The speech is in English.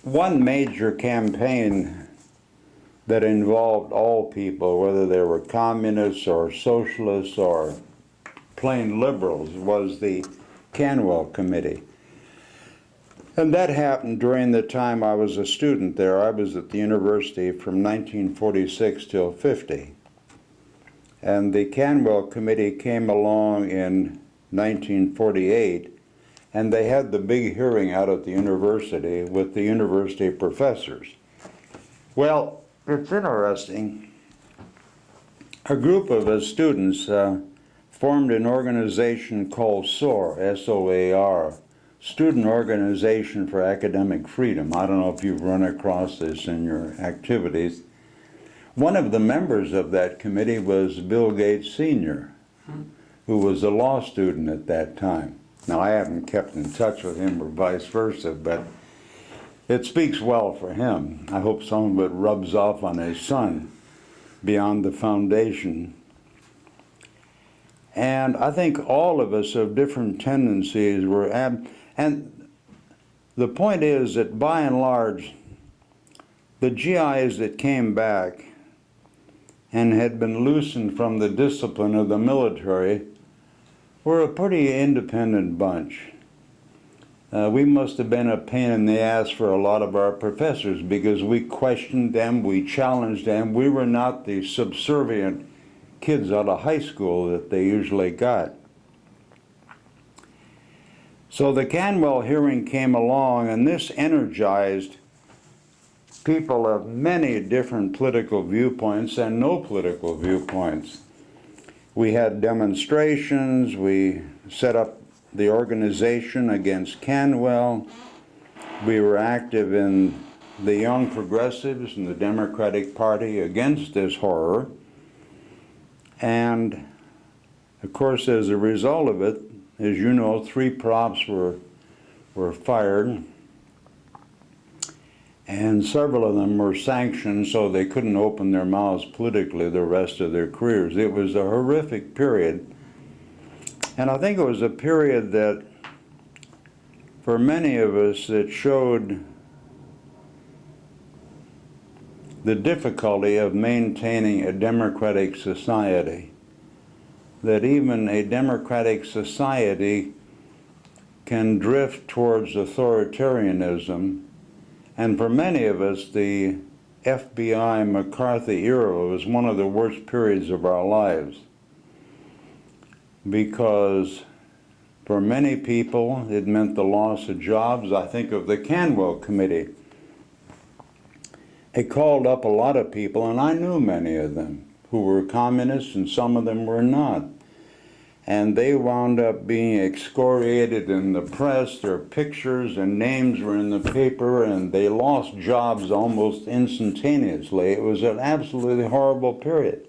one major campaign that involved all people, whether they were communists or socialists or plain liberals, was the Canwell Committee. And that happened during the time I was a student there. I was at the university from 1946 till 50. And the Canwell Committee came along in 1948, and they had the big hearing out at the university with the university professors. Well, it's interesting. A group of us students formed an organization called SOAR, S-O-A-R, Student Organization for Academic Freedom. I don't know if you've run across this in your activities. One of the members of that committee was Bill Gates Sr., who was a law student at that time. Now, I haven't kept in touch with him or vice versa, but it speaks well for him. I hope some of it rubs off on his son beyond the foundation. And I think all of us have different tendencies. And the point is that by and large, the GIs that came back and had been loosened from the discipline of the military were a pretty independent bunch. We must have been a pain in the ass for a lot of our professors because we questioned them, we challenged them. We were not the subservient kids out of high school that they usually got. So the Canwell hearing came along, and this energized people of many different political viewpoints and no political viewpoints. We had demonstrations, we set up the organization against Canwell, we were active in the Young Progressives and the Democratic Party against this horror, and of course as a result of it, as you know, 3 props were fired, and several of them were sanctioned so they couldn't open their mouths politically the rest of their careers. It was a horrific period. And I think it was a period that, for many of us, it showed the difficulty of maintaining a democratic society. That even a democratic society can drift towards authoritarianism. And for many of us, the FBI McCarthy era was one of the worst periods of our lives. Because for many people, it meant the loss of jobs. I think of the Canwell Committee. It called up a lot of people, and I knew many of them, who were communists, and some of them were not. And they wound up being excoriated in the press. Their pictures and names were in the paper, and they lost jobs almost instantaneously. It was an absolutely horrible period.